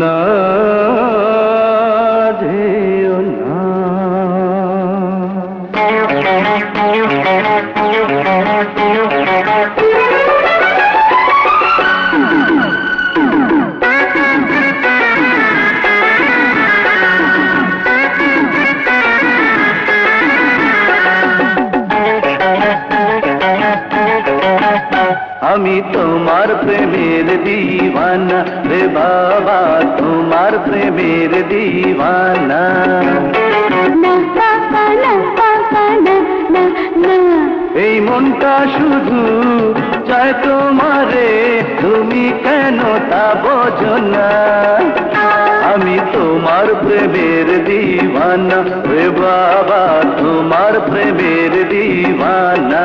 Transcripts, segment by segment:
না যেও না। আমি তোমার প্রেমের দিওয়ানা রে বাবা, তোমার প্রেমের দিওয়ানা। এই মনটা শুধু চায় তোমারে, তুমি কেন তা বোঝো না। আমি তোমার প্রেমের দিওয়ানা রে বাবা, তোমার প্রেমের দিওয়ানা।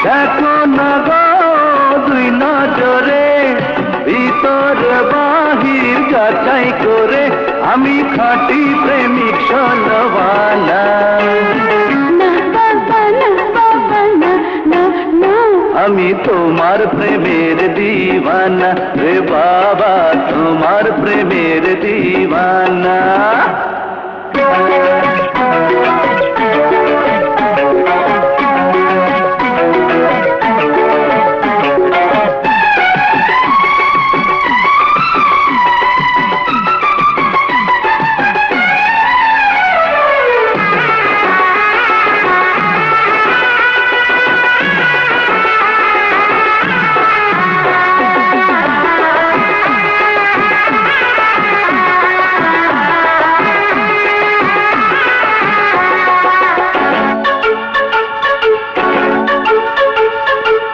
দেখো না গো দুই নজরে, ভিতর বাহির যাচাই করে, আমি খাঁটি প্রেমিক সোনওয়ালা। আমি তোমার প্রেমের দিওয়ানা রে বাবা, তোমার প্রেমের দিওয়ানা।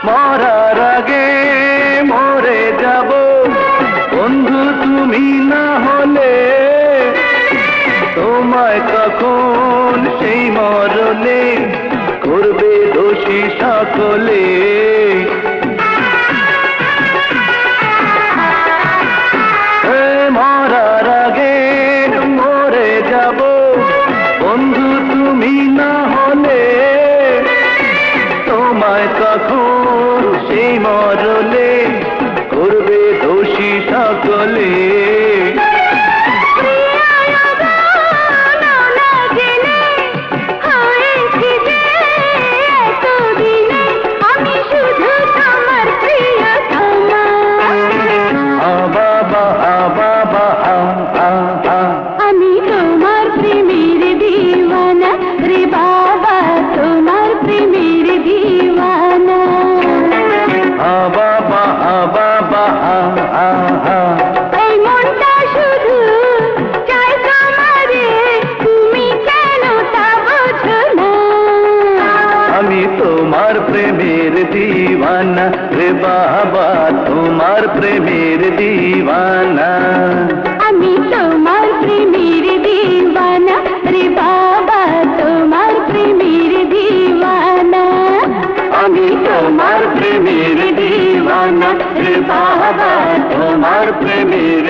মরার আগে মরে যাব বন্ধু, তুমি না হলে তোমায় কখন সেই মরণে করবে দোষী সকলে। মরার আগে মরে যাব বন্ধু, তুমি না হলে তোমায় কখন সেই মরণে করবে দোষী সকলে। আমি তোমার প্রেমের দিওয়ানা রে বাবা, তোমার প্রেমের দিওয়ানা। বাবা বাবা এই মনটা শুধু চায় তোমারে, তুমি কেন তা বোঝো না। আমি তোমার প্রেমের দিওয়ানা রে বাবা, তোমার প্রেমের দিওয়ানা। আমি তোমার প্রেমের দিওয়ানা রে বাবা, তোমার প্রেমের দিওয়ানা। আমি তোমার প্রেমের দিওয়ানা রে বাবা, তোমার প্রেমের